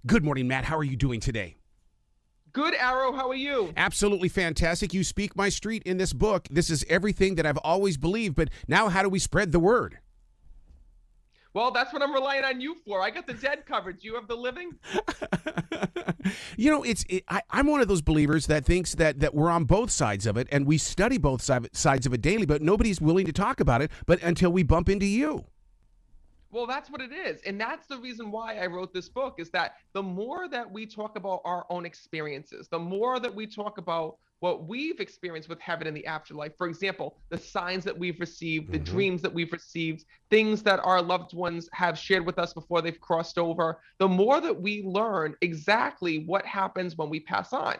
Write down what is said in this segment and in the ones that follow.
Good morning, Matt. How are you doing today? Good, Arrow. How are you? Absolutely fantastic. You speak my street in this book. This is everything that I've always believed, but now how do we spread the word? Well, that's what I'm relying on you for. I got the dead covered. You have the living? I'm one of those believers that thinks that we're on both sides of it, and we study both sides of it daily, but nobody's willing to talk about it, but until we bump into you. Well, that's what it is. And that's the reason why I wrote this book, is that the more that we talk about our own experiences, the more that we talk about what we've experienced with heaven and the afterlife. For example, the signs that we've received, the dreams that we've received, things that our loved ones have shared with us before they've crossed over, the more that we learn exactly what happens when we pass on.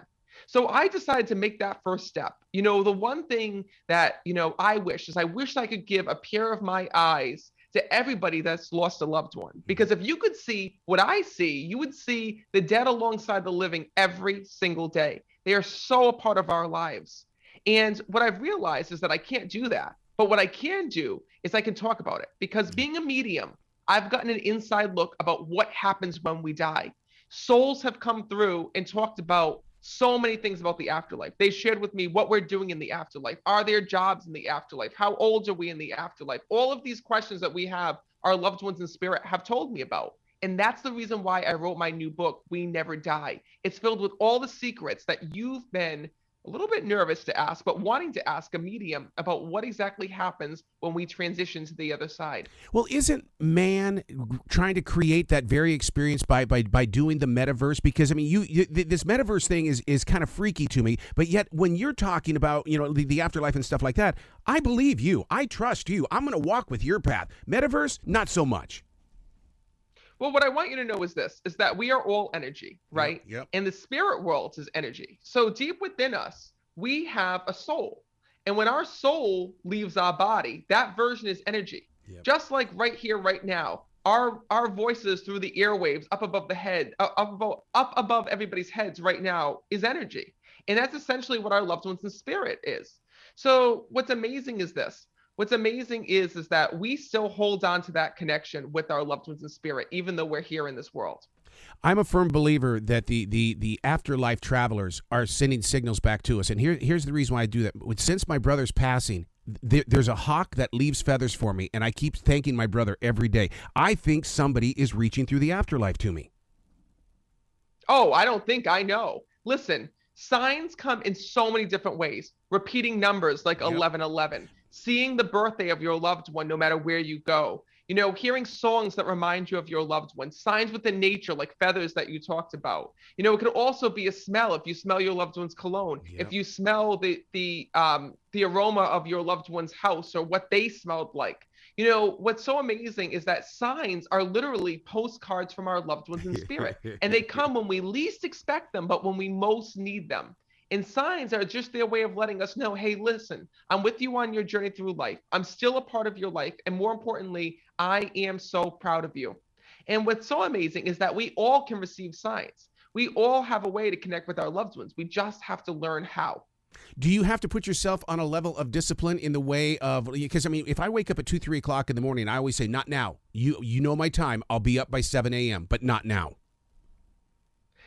So I decided to make that first step. The one thing that, I wish I could give a pair of my eyes to everybody that's lost a loved one. Because if you could see what I see, you would see the dead alongside the living every single day. They are so a part of our lives. And what I've realized is that I can't do that. But what I can do is I can talk about it. Because being a medium, I've gotten an inside look about what happens when we die. Souls have come through and talked about so many things about the afterlife. They shared with me what we're doing in the afterlife. Are there jobs in the afterlife? How old are we in the afterlife? All of these questions that we have, our loved ones in spirit have told me about. And that's the reason why I wrote my new book, We Never Die. It's filled with all the secrets that you've been a little bit nervous to ask, but wanting to ask a medium about what exactly happens when we transition to the other side. Well, isn't man trying to create that very experience by doing the metaverse? Because I mean, this metaverse thing is kind of freaky to me. But yet, when you're talking about the afterlife and stuff like that, I believe you. I trust you. I'm going to walk with your path. Metaverse, not so much. Well, what I want you to know is this, is that we are all energy, right? Yep. And the spirit world is energy. So deep within us, we have a soul. And when our soul leaves our body, that version is energy. Yep. Just like right here, right now, our voices through the airwaves up above the head, up above everybody's heads right now is energy. And that's essentially what our loved ones in spirit is. So what's amazing is this. What's amazing is that we still hold on to that connection with our loved ones in spirit, even though we're here in this world. I'm a firm believer that the afterlife travelers are sending signals back to us. And here's the reason why I do that. Since my brother's passing, there's a hawk that leaves feathers for me, and I keep thanking my brother every day. I think somebody is reaching through the afterlife to me. Oh, I don't think I know. Listen, signs come in so many different ways. Repeating numbers like 1111. Seeing the birthday of your loved one no matter where you go, hearing songs that remind you of your loved one, signs within nature like feathers that you talked about. It could also be a smell. If you smell your loved one's cologne, if you smell the aroma of your loved one's house or what they smelled like. What's so amazing is that signs are literally postcards from our loved ones in spirit, and they come when we least expect them, but when we most need them. And signs are just their way of letting us know, hey, listen, I'm with you on your journey through life. I'm still a part of your life. And more importantly, I am so proud of you. And what's so amazing is that we all can receive signs. We all have a way to connect with our loved ones. We just have to learn how. Do you have to put yourself on a level of discipline in the way of, because I mean, if I wake up at 2, 3 o'clock in the morning, I always say, not now. You know my time. I'll be up by 7 a.m., but not now.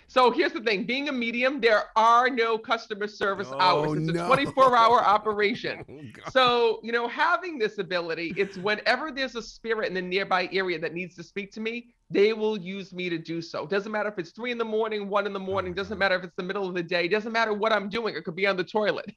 So here's the thing, being a medium, there are no customer service hours. It's a 24-hour operation. So, having this ability, it's whenever there's a spirit in the nearby area that needs to speak to me, they will use me to do so. Doesn't matter if it's 3 in the morning, 1 in the morning, doesn't matter if it's the middle of the day, doesn't matter what I'm doing. It could be on the toilet.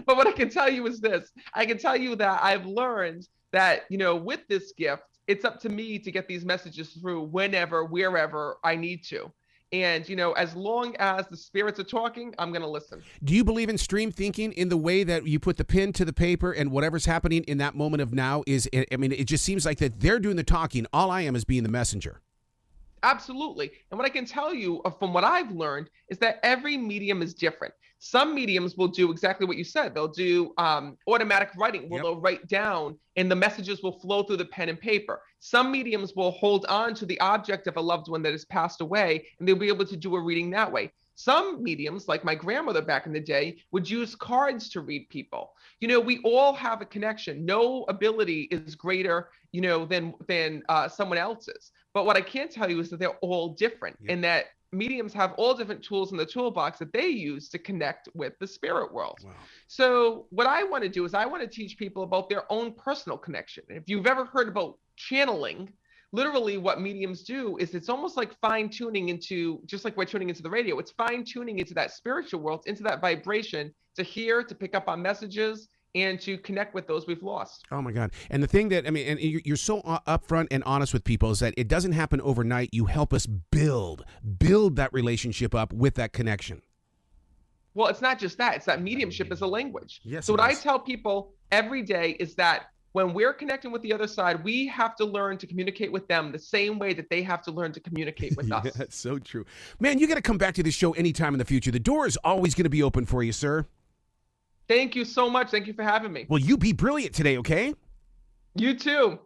But what I can tell you is this. I can tell you that I've learned that, with this gift, it's up to me to get these messages through whenever, wherever I need to. And, as long as the spirits are talking, I'm going to listen. Do you believe in stream thinking in the way that you put the pen to the paper and whatever's happening in that moment of now is, I mean, it just seems like that they're doing the talking. All I am is being the messenger. Absolutely. And what I can tell you from what I've learned is that every medium is different. Some mediums will do exactly what you said. They'll do automatic writing where they'll write down and the messages will flow through the pen and paper. Some mediums will hold on to the object of a loved one that has passed away, and they'll be able to do a reading that way. Some mediums, like my grandmother back in the day, would use cards to read people. We all have a connection. No ability is greater, than someone else's. But what I can tell you is that they're all different, Yep. and that mediums have all different tools in the toolbox that they use to connect with the spirit world. Wow. So what I want to do is I want to teach people about their own personal connection. If you've ever heard about channeling, literally what mediums do is it's almost like fine tuning into, just like we're tuning into the radio, it's fine tuning into that spiritual world, into that vibration to hear, to pick up on messages, and to connect with those we've lost. Oh my God. And the thing that, I mean, and you're so upfront and honest with people is that it doesn't happen overnight. You help us build that relationship up with that connection. Well, it's not just that, it's that mediumship is a language. Yes, so what it I is. tell people every day is that when we're connecting with the other side, we have to learn to communicate with them the same way that they have to learn to communicate with us. That's so true. Man, you got to come back to this show anytime in the future. The door is always going to be open for you, sir. Thank you so much. Thank you for having me. Well, you be brilliant today, okay? You too.